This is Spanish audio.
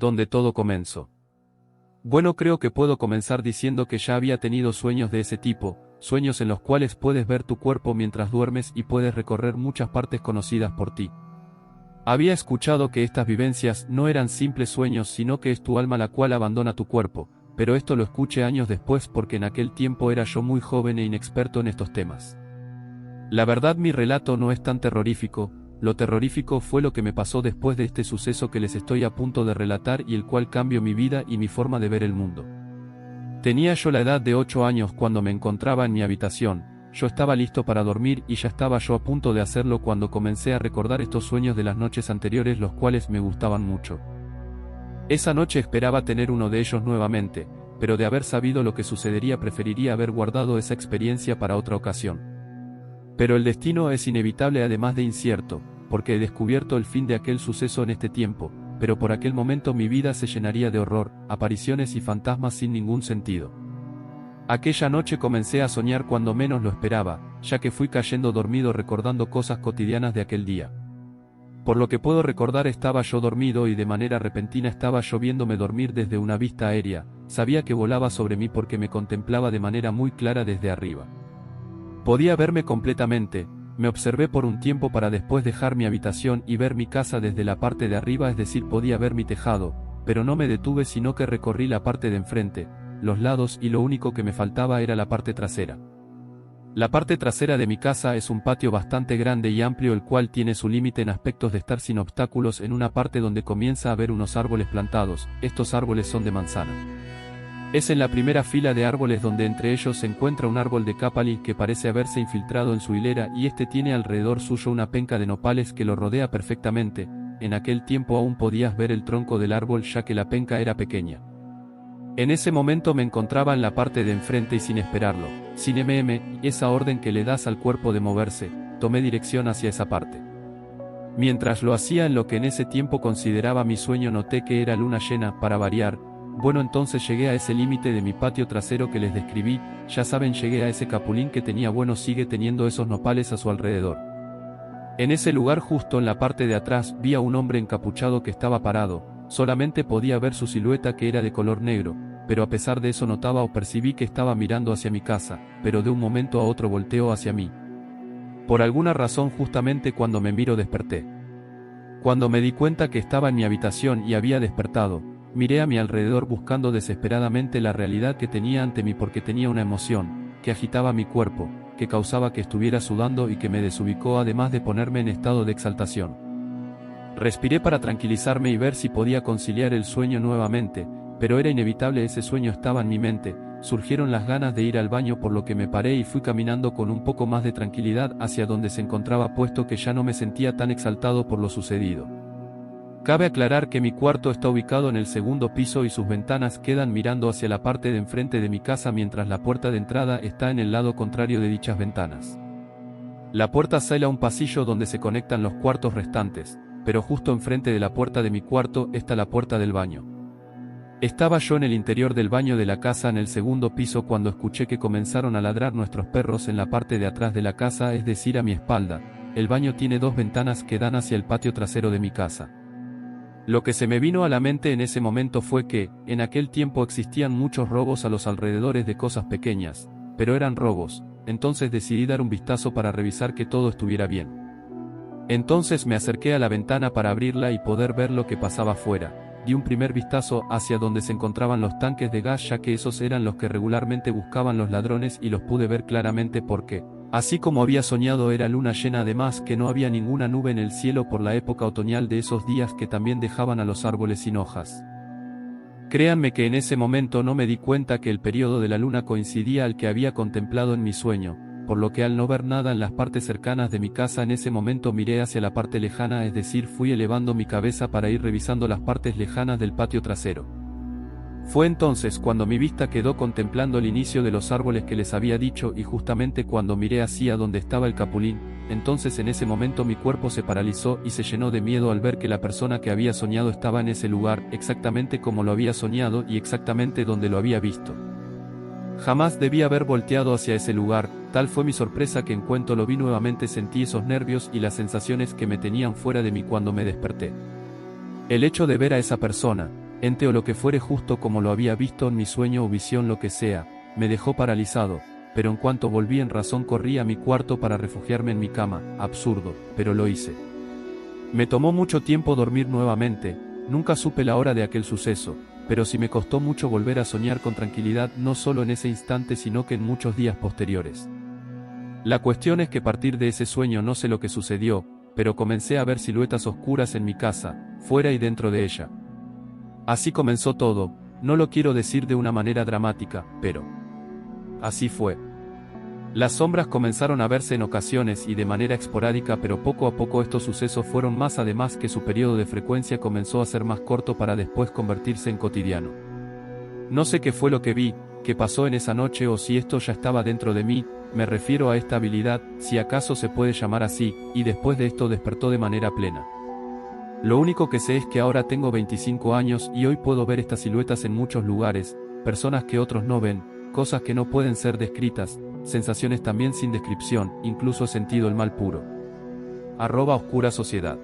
donde todo comenzó. Bueno, creo que puedo comenzar diciendo que ya había tenido sueños de ese tipo, sueños en los cuales puedes ver tu cuerpo mientras duermes y puedes recorrer muchas partes conocidas por ti. Había escuchado que estas vivencias no eran simples sueños sino que es tu alma la cual abandona tu cuerpo, pero esto lo escuché años después porque en aquel tiempo era yo muy joven e inexperto en estos temas. La verdad, mi relato no es tan terrorífico. Lo terrorífico fue lo que me pasó después de este suceso que les estoy a punto de relatar y el cual cambió mi vida y mi forma de ver el mundo. Tenía yo la edad de 8 años cuando me encontraba en mi habitación, yo estaba listo para dormir y ya estaba yo a punto de hacerlo cuando comencé a recordar estos sueños de las noches anteriores, los cuales me gustaban mucho. Esa noche esperaba tener uno de ellos nuevamente, pero de haber sabido lo que sucedería preferiría haber guardado esa experiencia para otra ocasión. Pero el destino es inevitable además de incierto, porque he descubierto el fin de aquel suceso en este tiempo, pero por aquel momento mi vida se llenaría de horror, apariciones y fantasmas sin ningún sentido. Aquella noche comencé a soñar cuando menos lo esperaba, ya que fui cayendo dormido recordando cosas cotidianas de aquel día. Por lo que puedo recordar, estaba yo dormido y de manera repentina estaba yo viéndome dormir desde una vista aérea, sabía que volaba sobre mí porque me contemplaba de manera muy clara desde arriba. Podía verme completamente, me observé por un tiempo para después dejar mi habitación y ver mi casa desde la parte de arriba, es decir, podía ver mi tejado, pero no me detuve sino que recorrí la parte de enfrente, los lados y lo único que me faltaba era la parte trasera. La parte trasera de mi casa es un patio bastante grande y amplio, el cual tiene su límite en aspectos de estar sin obstáculos en una parte donde comienza a haber unos árboles plantados, estos árboles son de manzana. Es en la primera fila de árboles donde entre ellos se encuentra un árbol de cápali que parece haberse infiltrado en su hilera y este tiene alrededor suyo una penca de nopales que lo rodea perfectamente. En aquel tiempo aún podías ver el tronco del árbol ya que la penca era pequeña. En ese momento me encontraba en la parte de enfrente y sin esperarlo, sin esa orden que le das al cuerpo de moverse, tomé dirección hacia esa parte. Mientras lo hacía en lo que en ese tiempo consideraba mi sueño, noté que era luna llena, para variar. Bueno, entonces llegué a ese límite de mi patio trasero que les describí, ya saben, llegué a ese capulín que tenía, bueno, sigue teniendo esos nopales a su alrededor. En ese lugar, justo en la parte de atrás, vi a un hombre encapuchado que estaba parado, solamente podía ver su silueta que era de color negro, pero a pesar de eso notaba o percibí que estaba mirando hacia mi casa, pero de un momento a otro volteó hacia mí. Por alguna razón, justamente cuando me miro, desperté. Cuando me di cuenta que estaba en mi habitación y había despertado, miré a mi alrededor buscando desesperadamente la realidad que tenía ante mí, porque tenía una emoción que agitaba mi cuerpo, que causaba que estuviera sudando y que me desubicó además de ponerme en estado de exaltación. Respiré para tranquilizarme y ver si podía conciliar el sueño nuevamente, pero era inevitable, ese sueño estaba en mi mente. Surgieron las ganas de ir al baño, por lo que me paré y fui caminando con un poco más de tranquilidad hacia donde se encontraba, puesto que ya no me sentía tan exaltado por lo sucedido. Cabe aclarar que mi cuarto está ubicado en el segundo piso y sus ventanas quedan mirando hacia la parte de enfrente de mi casa, mientras la puerta de entrada está en el lado contrario de dichas ventanas. La puerta sale a un pasillo donde se conectan los cuartos restantes, pero justo enfrente de la puerta de mi cuarto está la puerta del baño. Estaba yo en el interior del baño de la casa en el segundo piso cuando escuché que comenzaron a ladrar nuestros perros en la parte de atrás de la casa, es decir, a mi espalda. El baño tiene dos ventanas que dan hacia el patio trasero de mi casa. Lo que se me vino a la mente en ese momento fue que, en aquel tiempo existían muchos robos a los alrededores de cosas pequeñas, pero eran robos, entonces decidí dar un vistazo para revisar que todo estuviera bien. Entonces me acerqué a la ventana para abrirla y poder ver lo que pasaba afuera. Di un primer vistazo hacia donde se encontraban los tanques de gas, ya que esos eran los que regularmente buscaban los ladrones, y los pude ver claramente porque, así como había soñado, era luna llena, además que no había ninguna nube en el cielo por la época otoñal de esos días que también dejaban a los árboles sin hojas. Créanme que en ese momento no me di cuenta que el periodo de la luna coincidía al que había contemplado en mi sueño, por lo que al no ver nada en las partes cercanas de mi casa en ese momento miré hacia la parte lejana, es decir, fui elevando mi cabeza para ir revisando las partes lejanas del patio trasero. Fue entonces cuando mi vista quedó contemplando el inicio de los árboles que les había dicho, y justamente cuando miré hacia donde estaba el capulín, entonces en ese momento mi cuerpo se paralizó y se llenó de miedo al ver que la persona que había soñado estaba en ese lugar, exactamente como lo había soñado y exactamente donde lo había visto. Jamás debí haber volteado hacia ese lugar, tal fue mi sorpresa que en cuanto lo vi nuevamente sentí esos nervios y las sensaciones que me tenían fuera de mí cuando me desperté. El hecho de ver a esa persona, ente o lo que fuere justo como lo había visto en mi sueño o visión lo que sea, me dejó paralizado, pero en cuanto volví en razón corrí a mi cuarto para refugiarme en mi cama, absurdo, pero lo hice. Me tomó mucho tiempo dormir nuevamente, nunca supe la hora de aquel suceso, pero sí me costó mucho volver a soñar con tranquilidad no solo en ese instante sino que en muchos días posteriores. La cuestión es que a partir de ese sueño no sé lo que sucedió, pero comencé a ver siluetas oscuras en mi casa, fuera y dentro de ella. Así comenzó todo, no lo quiero decir de una manera dramática, pero así fue. Las sombras comenzaron a verse en ocasiones y de manera esporádica, pero poco a poco estos sucesos fueron más, además que su periodo de frecuencia comenzó a ser más corto para después convertirse en cotidiano. No sé qué fue lo que vi, qué pasó en esa noche o si esto ya estaba dentro de mí, me refiero a esta habilidad, si acaso se puede llamar así, y después de esto despertó de manera plena. Lo único que sé es que ahora tengo 25 años y hoy puedo ver estas siluetas en muchos lugares, personas que otros no ven, cosas que no pueden ser descritas, sensaciones también sin descripción, incluso he sentido el mal puro. @oscura sociedad.